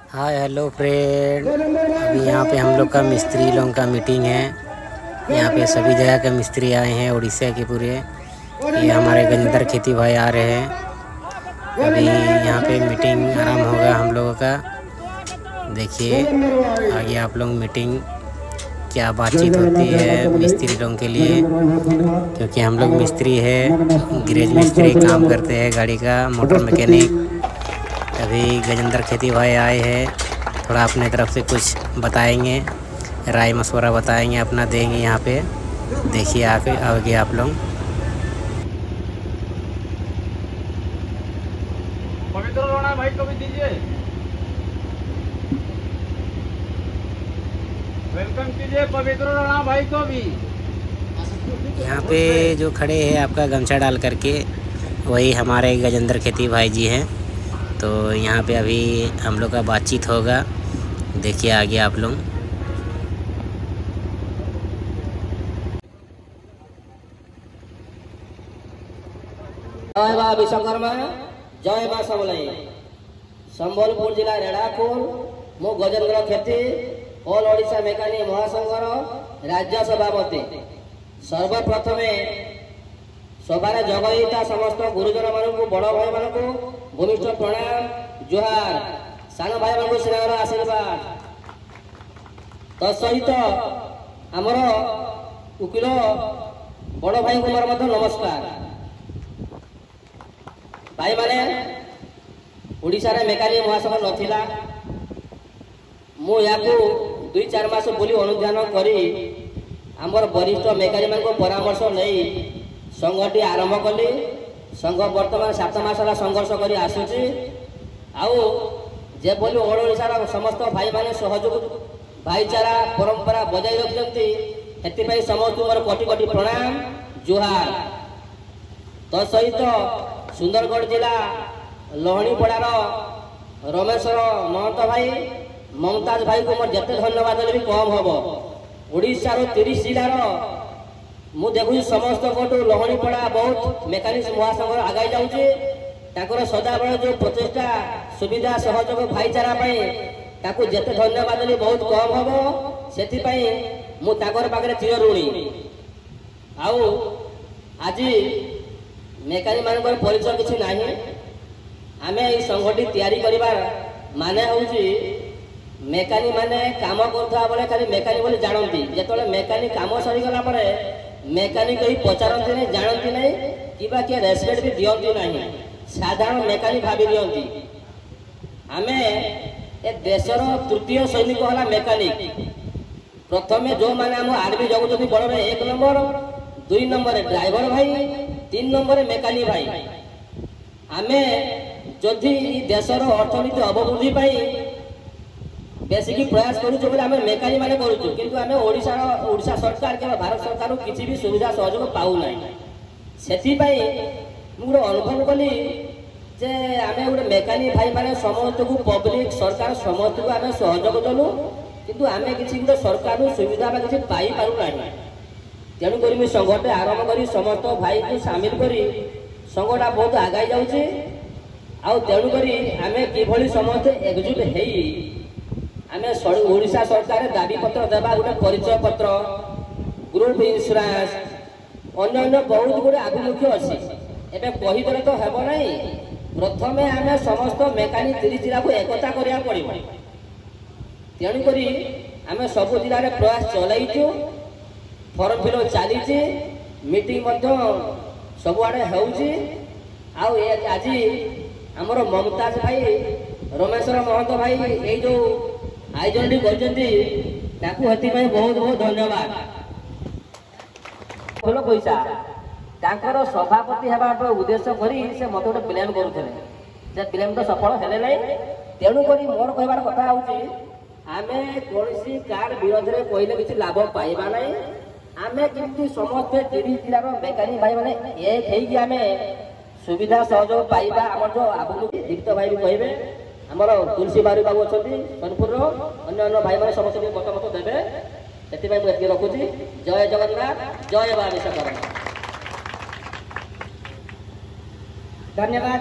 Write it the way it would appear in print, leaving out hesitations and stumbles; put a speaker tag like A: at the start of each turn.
A: Hi hello friend, अभी यहाँ पे हम लोग का मिस्त्री लोगों का मीटिंग है। यहाँ पे सभी जगह के मिस्त्री आए हैं, उड़ीसा के पूरे। ये हमारे गजेंद्र खेती भाई आ रहे हैं। अभी यहाँ पे मीटिंग आराम होगा हम लोगों का। देखिए आगे आप लोग मीटिंग क्या बातचीत होती है मिस्त्री लोगों के लिए, क्योंकि हम लोग मिस्त्री है, गैरेज मिस्त्री काम करते हैं, गाड़ी का मोटर मैकेनिक। अभी गजेंद्र खेती भाई आए हैं, थोड़ा अपने तरफ से कुछ बताएंगे, राय मशवरा बताएंगे, अपना देंगे यहाँ पे। देखिए आगे आप लोग।
B: पवित्र राणा भाई को भी दीजिए, वेलकम कीजिए पवित्र राणा भाई को भी।
A: यहाँ पे जो खड़े हैं आपका गमछा डाल करके, वही हमारे गजेंद्र खेती भाई जी हैं। तो यहाँ पे अभी हम लोग का बातचीत होगा, देखिए आगे आप लोग।
C: जय बा विश्वकर्मा, जय बा समलाई। संबलपुर जिला रेढ़ाखोल मु गजेंद्र खेती ऑल ओडिशा मेकानिक महासंघर राज्य सभापति। सर्वप्रथमे सभारे जगहिता समस्त गुरुजन मानू बड़ भाई मानू भूमिष्ठ प्रणाम जुहार, सान भाई मानू स्नेहर आशीर्वाद। तत्सहित आमर उकिल बड़ भाई को मोर नमस्कार। भाई माने ओडिशा रे मेकानिक महासंघ नथिला, मु याकू 2-4 मास बोली अनुध्यान करी आमर वरिष्ठ मेकानिक मान को परामर्श नहीं संघटी आरंभ कली। संघ वर्तमान 7 मास संघर्ष करी आसुची। आउ जे बोली ओडिशा समस्त भाई माने सहयोग भाईचारा परंपरा बजाई रखिजंती, हेति समस्त मोर कोटि कोटि प्रणाम जुहार। तत्सहित सुंदरगढ़ जिला लहणीपड़ार रमेश्वर महंत भाई, ममताज भाई को मोर जिते धन्यवाद भी कम हम। ओडिशा 30 जिलार मु देखुची समस्त कोटू लहणीपड़ा बहुत मेकानिक्स महासंघ आगाई जाऊँचे। ताकर सदाबेले जो प्रचेषा सुविधा सहयोग भाईचारा ताकू जिते धन्यवाद भी बहुत कम हम। से मु ताकर पाखे चिर ऋणी। आउ आज मेकानिक मान परिचय किसी ना, आम ये संघटी तैयारी करिबार माने होउची मेकानिक माने काम करता बेले खाली मेकानिक बोली जानती, जेतले मेकानिक काम सरी गला परे मेकानिक ही पचारती नहीं, जानती नहीं, किबा के रेस्पेक्ट भी दियंती नहीं, साधारण मेकानिक भाभी दियंती। आमे ए देशर तृतीय सैनिक हला मेकानिक। प्रथमे जो माने हम आर्मी जगुचंती बड़ 1 नंबर, 2 नंबर ड्राइवर भाई, 3 नंबर मेकानिक भाई। आमे जदि देशर अर्थनीति अभिवृद्धि बेसिक प्रयास करूँ बोले आम मेकानिक मैंने करूँ, किंतु आम ओडिशा सरकार के भारत सरकार किसी भी सुविधा सहयोग पाऊना। से गोटे अनुभव कली जे आम गोटे मेकानिक भाई मैंने समस्त को पब्लिक सरकार समस्त को आम सहयोग कलु, किंतु आम किसी गोटे सरकार सुविधा किसी पाई पारूना। तेणुक संघटे आरंभ कर समस्त भाई को सामिल कर संघटा बहुत आगाई जाऊँचे। तेणुक आम कि समस्त एकजुट हो आम ओडिशा सरकार दाबी पत्र देवा, गोटे परिचय पत्र, ग्रुप इन्शुरांस, अन्य बहुत गुड़े आभिमुख्य अच्छी। एवं कहीदेले तो हेब ना, प्रथमे आम समस्त मेकानिक 30 जिला को एकता करा पड़ो। तेणुक आम सब जिले में प्रयास चलु, फर्म फिल चली, मीटिंग सबुआड़े होउची। आज आमर ममताज भाई, रमेश्वर महंत भाई ये जो आयोजन करती बहुत बहुत धन्यवाद। फल पैसा तांकर सभापति हेबा उद्देश्य करी से मत गोटे प्लान करुले, प्लान तो सफल हेले ना। तेणुक मोर कहबार कथा होची आमे कौन कार्ड विरोध में कहले किसी लाभ पाइबा ना। आमे किंतु समस्त 30 जिलार मेकानिक भाई मैंने एक होगी आमे सुविधा सहयोग पाइबा। आम जो आगुक दीप्त भाई भी कहे, आमर तुलसी बारी बाबू अच्छा सोनपुर अन्य भाई मैंने समस्त मतामत देवे, से रखुची। जय जगन्नाथ, जय बा विश्वकर्मा। धन्यवाद।